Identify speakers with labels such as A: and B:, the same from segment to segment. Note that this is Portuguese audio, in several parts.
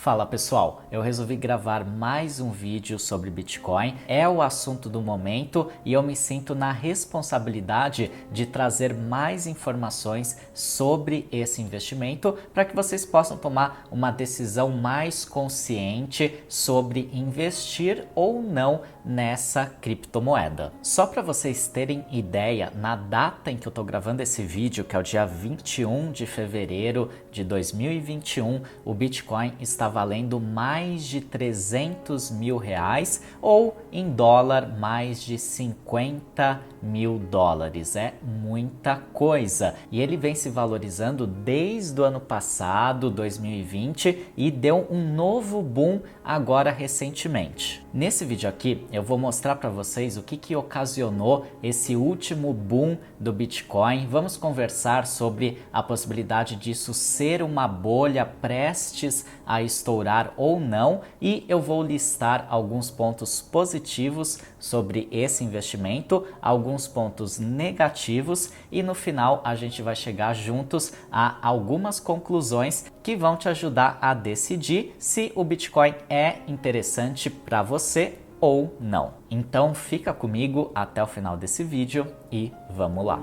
A: Fala pessoal, eu resolvi gravar mais um vídeo sobre Bitcoin, é o assunto do momento e eu me sinto na responsabilidade de trazer mais informações sobre esse investimento para que vocês possam tomar uma decisão mais consciente sobre investir ou não nessa criptomoeda. Só para vocês terem ideia, na data em que eu estou gravando esse vídeo, que é o dia 21 de fevereiro de 2021, o Bitcoin está valendo mais de 300 mil reais ou em dólar mais de 50 mil dólares. É muita coisa. E ele vem se valorizando desde o ano passado, 2020, e deu um novo boom agora recentemente. Nesse vídeo aqui eu vou mostrar para vocês o que ocasionou esse último boom do Bitcoin. Vamos conversar sobre a possibilidade disso ser uma bolha prestes a estourar ou não, e eu vou listar alguns pontos positivos sobre esse investimento, alguns pontos negativos e no final a gente vai chegar juntos a algumas conclusões que vão te ajudar a decidir se o Bitcoin é interessante para você ou não. Então fica comigo até o final desse vídeo e vamos lá!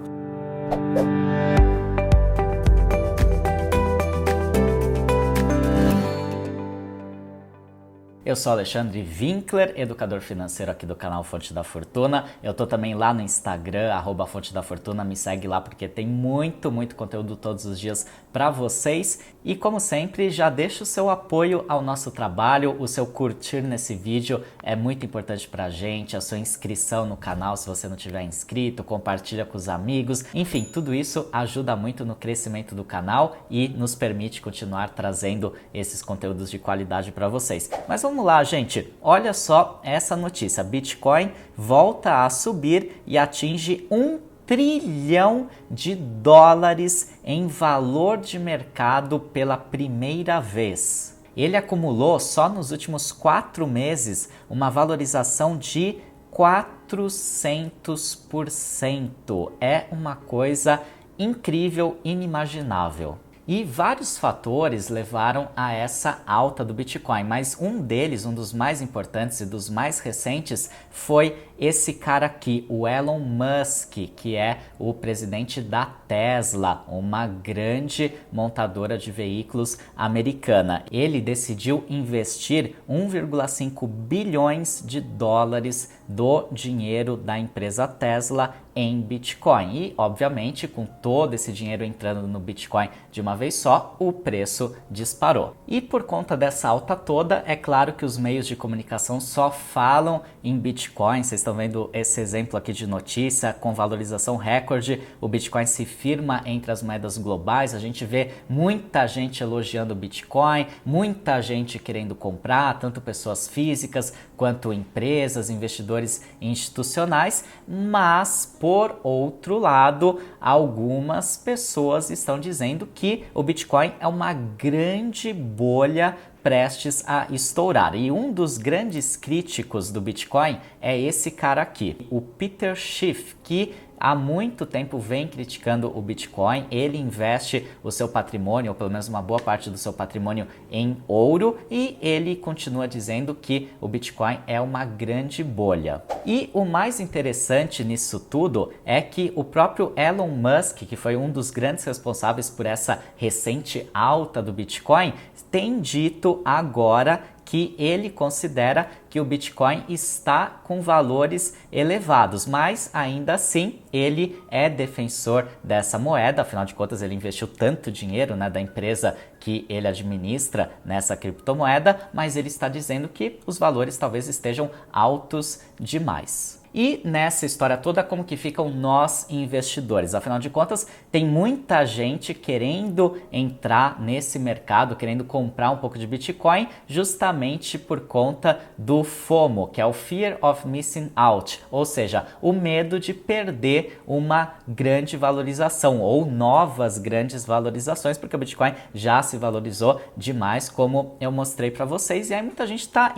A: Eu sou Alexandre Winkler, educador financeiro aqui do canal Fonte da Fortuna. Eu tô também lá no Instagram, @Fonte da Fortuna, me segue lá porque tem muito conteúdo todos os dias para vocês. E como sempre, já deixa o seu apoio ao nosso trabalho, o seu curtir nesse vídeo é muito importante pra gente, a sua inscrição no canal se você não tiver inscrito, compartilha com os amigos, enfim, tudo isso ajuda muito no crescimento do canal e nos permite continuar trazendo esses conteúdos de qualidade para vocês. Mas vamos lá, gente, olha só essa notícia, Bitcoin volta a subir e atinge 1 trilhão de dólares em valor de mercado pela primeira vez. Ele acumulou só nos últimos 4 meses uma valorização de 400%. É uma coisa incrível, inimaginável. E vários fatores levaram a essa alta do Bitcoin, mas um deles, um dos mais importantes e dos mais recentes, foi esse cara aqui, o Elon Musk, que é o presidente da Tesla, uma grande montadora de veículos americana. Ele decidiu investir 1,5 bilhões de dólares do dinheiro da empresa Tesla em Bitcoin. E, obviamente, com todo esse dinheiro entrando no Bitcoin de uma vez só, o preço disparou. E por conta dessa alta toda, é claro que os meios de comunicação só falam em Bitcoin. Vocês estão vendo esse exemplo aqui de notícia com valorização recorde. O Bitcoin se firma entre as moedas globais. A gente vê muita gente elogiando o Bitcoin, muita gente querendo comprar, tanto pessoas físicas quanto empresas, investidores institucionais, mas por outro lado, algumas pessoas estão dizendo que o Bitcoin é uma grande bolha prestes a estourar. E um dos grandes críticos do Bitcoin é esse cara aqui, o Peter Schiff, que há muito tempo vem criticando o Bitcoin. Ele investe o seu patrimônio, ou pelo menos uma boa parte do seu patrimônio, em ouro, e ele continua dizendo que o Bitcoin é uma grande bolha. E o mais interessante nisso tudo é que o próprio Elon Musk, que foi um dos grandes responsáveis por essa recente alta do Bitcoin, tem dito agora que ele considera que o Bitcoin está com valores elevados, mas ainda assim ele é defensor dessa moeda, afinal de contas ele investiu tanto dinheiro, né, da empresa que ele administra nessa criptomoeda, mas ele está dizendo que os valores talvez estejam altos demais. E nessa história toda, como que ficam nós investidores? Afinal de contas, tem muita gente querendo entrar nesse mercado, querendo comprar um pouco de Bitcoin, justamente por conta do FOMO, que é o Fear of Missing Out, ou seja, o medo de perder uma grande valorização ou novas grandes valorizações, porque o Bitcoin já se valorizou demais, como eu mostrei para vocês, e aí muita gente está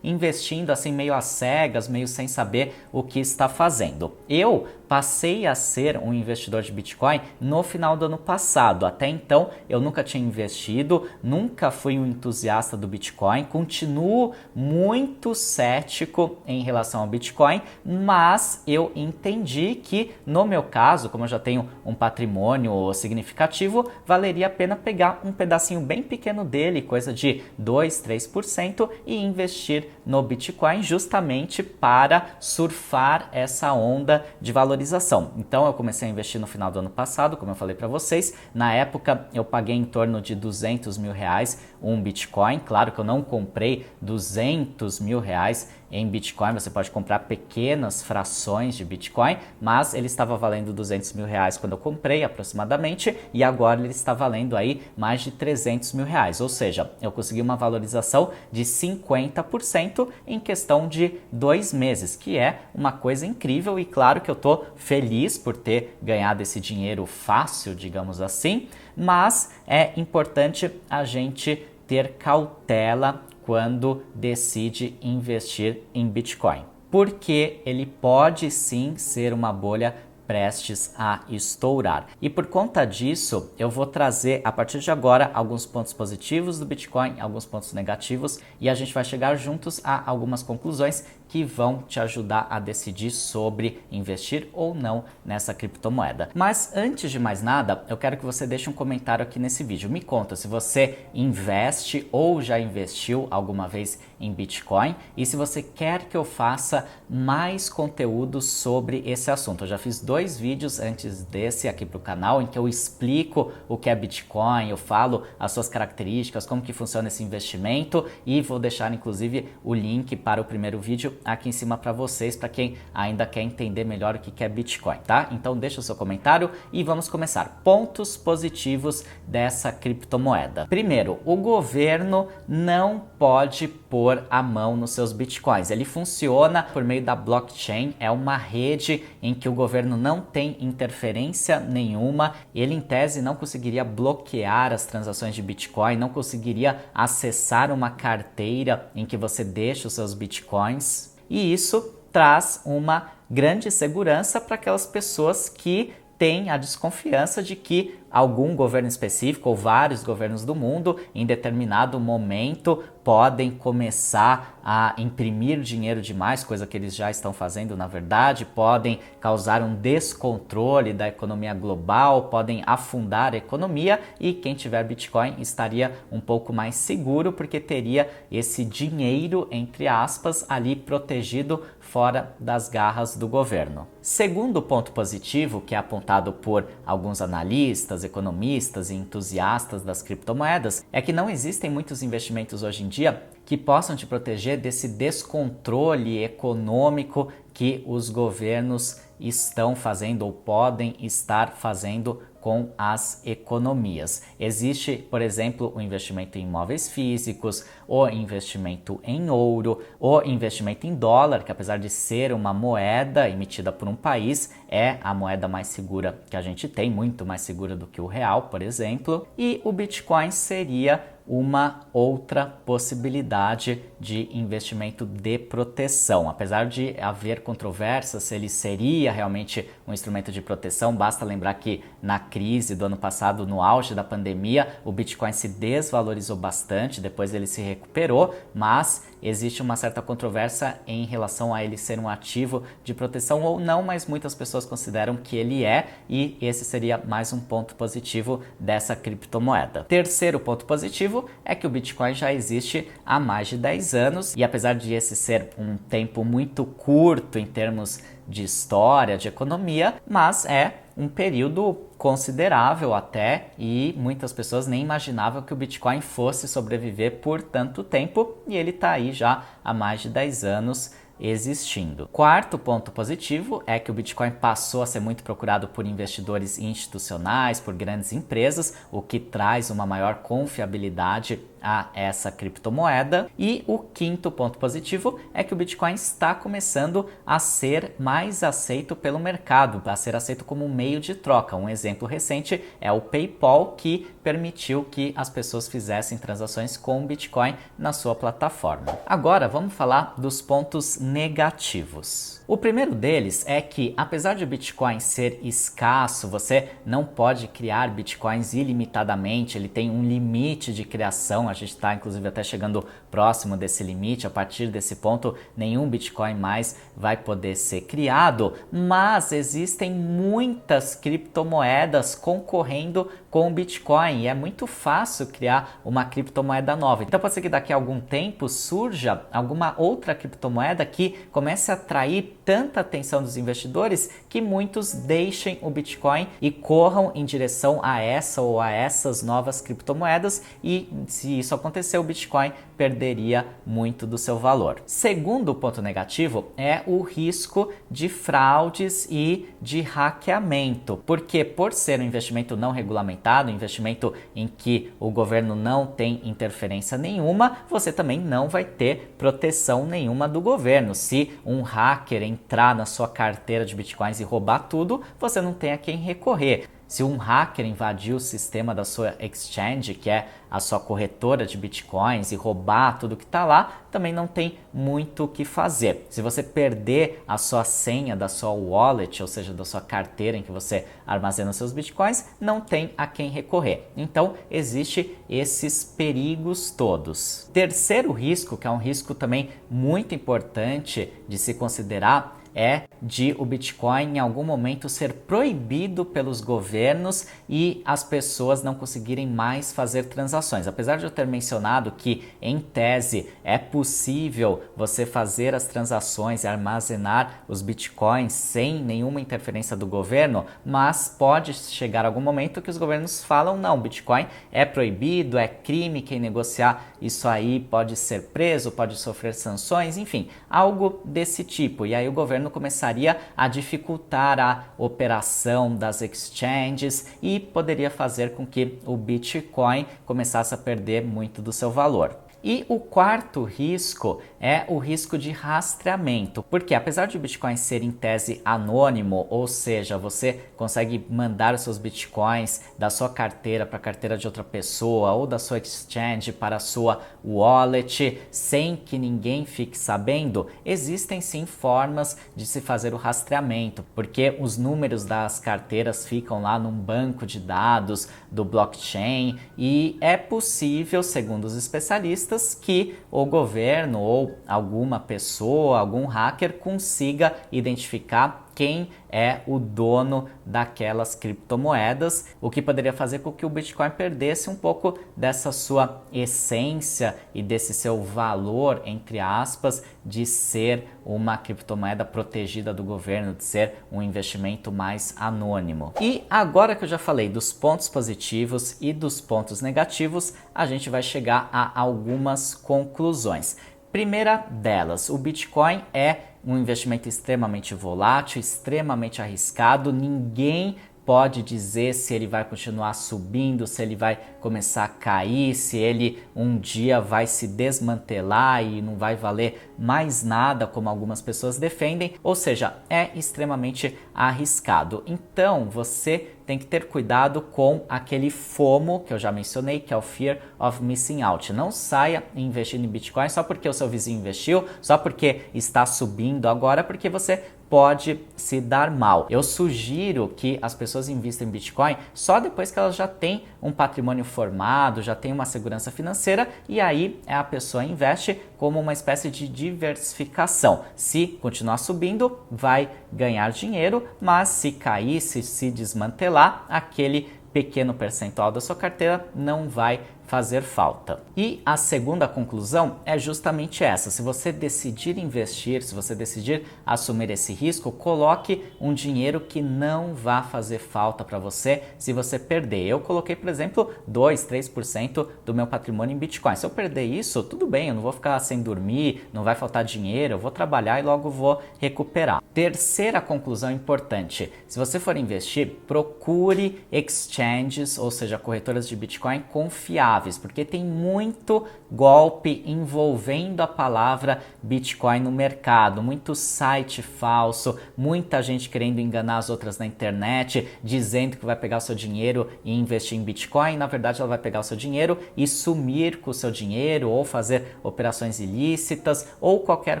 A: investindo assim meio às cegas, meio sem saber o que está fazendo. Eu passei a ser um investidor de Bitcoin no final do ano passado. Até então, eu nunca tinha investido, nunca fui um entusiasta do Bitcoin, continuo muito cético em relação ao Bitcoin, mas eu entendi que, no meu caso, como eu já tenho um patrimônio significativo, valeria a pena pegar um pedacinho bem pequeno dele, coisa de 2, 3%, e investir no Bitcoin justamente para surfar essa onda de valorização. Então eu comecei a investir no final do ano passado, como eu falei para vocês. Na época eu paguei em torno de 200 mil reais um Bitcoin. Claro que eu não comprei 200 mil reais em Bitcoin, você pode comprar pequenas frações de Bitcoin, mas ele estava valendo 200 mil reais quando eu comprei aproximadamente, e agora ele está valendo aí mais de 300 mil reais, ou seja, eu consegui uma valorização de 50% em questão de 2 meses, que é uma coisa incrível. E claro que eu estou feliz por ter ganhado esse dinheiro fácil, digamos assim, mas é importante a gente ter cautela quando decide investir em Bitcoin, porque ele pode sim ser uma bolha prestes a estourar. E por conta disso, eu vou trazer a partir de agora alguns pontos positivos do Bitcoin, alguns pontos negativos, e a gente vai chegar juntos a algumas conclusões que vão te ajudar a decidir sobre investir ou não nessa criptomoeda. Mas antes de mais nada, eu quero que você deixe um comentário aqui nesse vídeo. Me conta se você investe ou já investiu alguma vez em Bitcoin e se você quer que eu faça mais conteúdo sobre esse assunto. Eu já fiz 2 vídeos antes desse aqui para o canal em que eu explico o que é Bitcoin, eu falo as suas características, como que funciona esse investimento, e vou deixar inclusive o link para o primeiro vídeo aqui em cima para vocês, para quem ainda quer entender melhor o que é Bitcoin, tá? Então deixa o seu comentário e vamos começar. Pontos positivos dessa criptomoeda. Primeiro, o governo não pode pôr a mão nos seus Bitcoins. Ele funciona por meio da blockchain, é uma rede em que o governo não tem interferência nenhuma. Ele, em tese, não conseguiria bloquear as transações de Bitcoin, não conseguiria acessar uma carteira em que você deixa os seus Bitcoins. E isso traz uma grande segurança para aquelas pessoas que têm a desconfiança de que algum governo específico ou vários governos do mundo, em determinado momento, podem começar a imprimir dinheiro demais, coisa que eles já estão fazendo na verdade, podem causar um descontrole da economia global, podem afundar a economia, e quem tiver Bitcoin estaria um pouco mais seguro porque teria esse dinheiro, entre aspas, ali protegido fora das garras do governo. Segundo ponto positivo, que é apontado por alguns analistas, economistas e entusiastas das criptomoedas, é que não existem muitos investimentos hoje em dia que possam te proteger desse descontrole econômico que os governos estão fazendo ou podem estar fazendo com as economias. Existe, por exemplo, o investimento em imóveis físicos, o investimento em ouro, o investimento em dólar, que apesar de ser uma moeda emitida por um país, é a moeda mais segura que a gente tem, muito mais segura do que o real, por exemplo, e o Bitcoin seria uma outra possibilidade de investimento de proteção. Apesar de haver controvérsias se ele seria realmente um instrumento de proteção, basta lembrar que na crise do ano passado, no auge da pandemia, o Bitcoin se desvalorizou bastante, depois ele se recuperou, mas existe uma certa controvérsia em relação a ele ser um ativo de proteção ou não, mas muitas pessoas consideram que ele é, e esse seria mais um ponto positivo dessa criptomoeda. Terceiro ponto positivo é que o Bitcoin já existe há mais de 10 anos, e apesar de esse ser um tempo muito curto em termos de história, de economia, mas é um período considerável até, e muitas pessoas nem imaginavam que o Bitcoin fosse sobreviver por tanto tempo, e ele está aí já há mais de 10 anos existindo. Quarto ponto positivo é que o Bitcoin passou a ser muito procurado por investidores institucionais, por grandes empresas, o que traz uma maior confiabilidade a essa criptomoeda. E o quinto ponto positivo é que o Bitcoin está começando a ser mais aceito pelo mercado, a ser aceito como um meio de troca. Um exemplo recente é o PayPal, que permitiu que as pessoas fizessem transações com Bitcoin na sua plataforma. Agora vamos falar dos pontos negativos. O primeiro deles é que, apesar de o Bitcoin ser escasso, você não pode criar Bitcoins ilimitadamente, ele tem um limite de criação, a gente está inclusive até chegando próximo desse limite, a partir desse ponto nenhum Bitcoin mais vai poder ser criado, mas existem muitas criptomoedas concorrendo com o Bitcoin e é muito fácil criar uma criptomoeda nova. Então pode ser que daqui a algum tempo surja alguma outra criptomoeda que comece a atrair tanta atenção dos investidores que muitos deixem o Bitcoin e corram em direção a essa ou a essas novas criptomoedas, e se isso acontecer, o Bitcoin perderia muito do seu valor. Segundo ponto negativo é o risco de fraudes e de hackeamento, porque por ser um investimento não regulamentado, um investimento em que o governo não tem interferência nenhuma, você também não vai ter proteção nenhuma do governo. Se um hacker entrar na sua carteira de Bitcoins e roubar tudo, você não tem a quem recorrer. Se um hacker invadir o sistema da sua exchange, que é a sua corretora de Bitcoins, e roubar tudo que está lá, também não tem muito o que fazer. Se você perder a sua senha da sua wallet, ou seja, da sua carteira em que você armazena os seus Bitcoins, não tem a quem recorrer. Então, existe esses perigos todos. Terceiro risco, que é um risco também muito importante de se considerar, é de o Bitcoin em algum momento ser proibido pelos governos e as pessoas não conseguirem mais fazer transações. Apesar de eu ter mencionado que, em tese, é possível você fazer as transações e armazenar os Bitcoins sem nenhuma interferência do governo, mas pode chegar algum momento que os governos falam: não, Bitcoin é proibido, é crime, quem negociar isso aí pode ser preso, pode sofrer sanções, enfim, algo desse tipo. E aí o governo começaria a dificultar a operação das exchanges e poderia fazer com que o Bitcoin começasse a perder muito do seu valor. E o quarto risco é o risco de rastreamento, porque apesar de o Bitcoin ser em tese anônimo, ou seja, você consegue mandar os seus Bitcoins da sua carteira para a carteira de outra pessoa ou da sua exchange para a sua wallet sem que ninguém fique sabendo, existem sim formas de se fazer o rastreamento, porque os números das carteiras ficam lá num banco de dados do blockchain e é possível, segundo os especialistas, que o governo ou alguma pessoa, algum hacker consiga identificar quem é o dono daquelas criptomoedas, o que poderia fazer com que o Bitcoin perdesse um pouco dessa sua essência e desse seu valor, entre aspas, de ser uma criptomoeda protegida do governo, de ser um investimento mais anônimo. E agora que eu já falei dos pontos positivos e dos pontos negativos, a gente vai chegar a algumas conclusões. Primeira delas, o Bitcoin é um investimento extremamente volátil, extremamente arriscado, ninguém pode dizer se ele vai continuar subindo, se ele vai começar a cair, se ele um dia vai se desmantelar e não vai valer mais nada, como algumas pessoas defendem, ou seja, é extremamente arriscado. Então, você tem que ter cuidado com aquele FOMO que eu já mencionei, que é o Fear of Missing Out. Não saia investindo em Bitcoin só porque o seu vizinho investiu, só porque está subindo agora, porque você pode se dar mal. Eu sugiro que as pessoas invistam em Bitcoin só depois que elas já têm um patrimônio formado, já têm uma segurança financeira, e aí a pessoa investe como uma espécie de diversificação. Se continuar subindo, vai ganhar dinheiro, mas se cair, se desmantelar, aquele pequeno percentual da sua carteira não vai fazer falta. E a segunda conclusão é justamente essa: se você decidir investir, se você decidir assumir esse risco, coloque um dinheiro que não vá fazer falta para você se você perder. Eu coloquei, por exemplo, 2, 3% do meu patrimônio em Bitcoin. Se eu perder isso, tudo bem, eu não vou ficar sem dormir, não vai faltar dinheiro, eu vou trabalhar e logo vou recuperar. Terceira conclusão importante: se você for investir, procure exchanges, ou seja, corretoras de Bitcoin confiáveis, porque tem muito golpe envolvendo a palavra Bitcoin no mercado, muito site falso, muita gente querendo enganar as outras na internet, dizendo que vai pegar o seu dinheiro e investir em Bitcoin. Na verdade, ela vai pegar o seu dinheiro e sumir com o seu dinheiro, ou fazer operações ilícitas, ou qualquer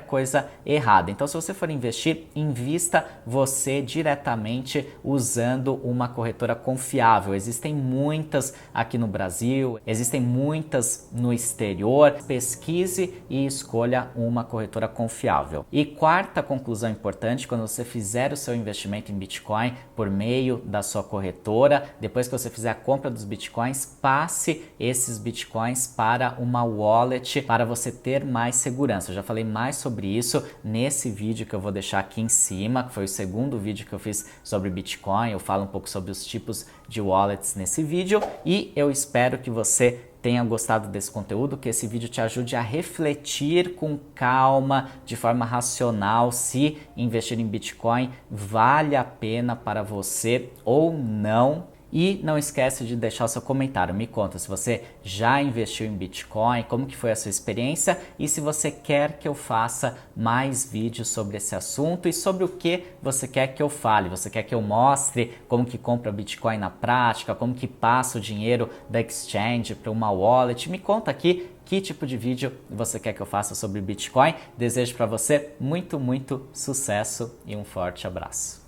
A: coisa errada. Então, se você for investir, invista você diretamente usando uma corretora confiável. Existem muitas aqui no Brasil, existem muitas no exterior. Pesquise e escolha uma corretora confiável. E quarta conclusão importante: quando você fizer o seu investimento em Bitcoin por meio da sua corretora, depois que você fizer a compra dos Bitcoins, passe esses Bitcoins para uma wallet para você ter mais segurança. Eu já falei mais sobre isso nesse vídeo que eu vou deixar aqui em cima, que foi o segundo vídeo que eu fiz sobre Bitcoin. Eu falo um pouco sobre os tipos de wallets nesse vídeo e eu espero que você tenha gostado desse conteúdo, que esse vídeo te ajude a refletir com calma, de forma racional, se investir em Bitcoin vale a pena para você ou não. E não esquece de deixar o seu comentário. Me conta se você já investiu em Bitcoin, como que foi a sua experiência e se você quer que eu faça mais vídeos sobre esse assunto e sobre o que você quer que eu fale. Você quer que eu mostre como que compra Bitcoin na prática, como que passa o dinheiro da exchange para uma wallet? Me conta aqui que tipo de vídeo você quer que eu faça sobre Bitcoin. Desejo para você muito sucesso e um forte abraço.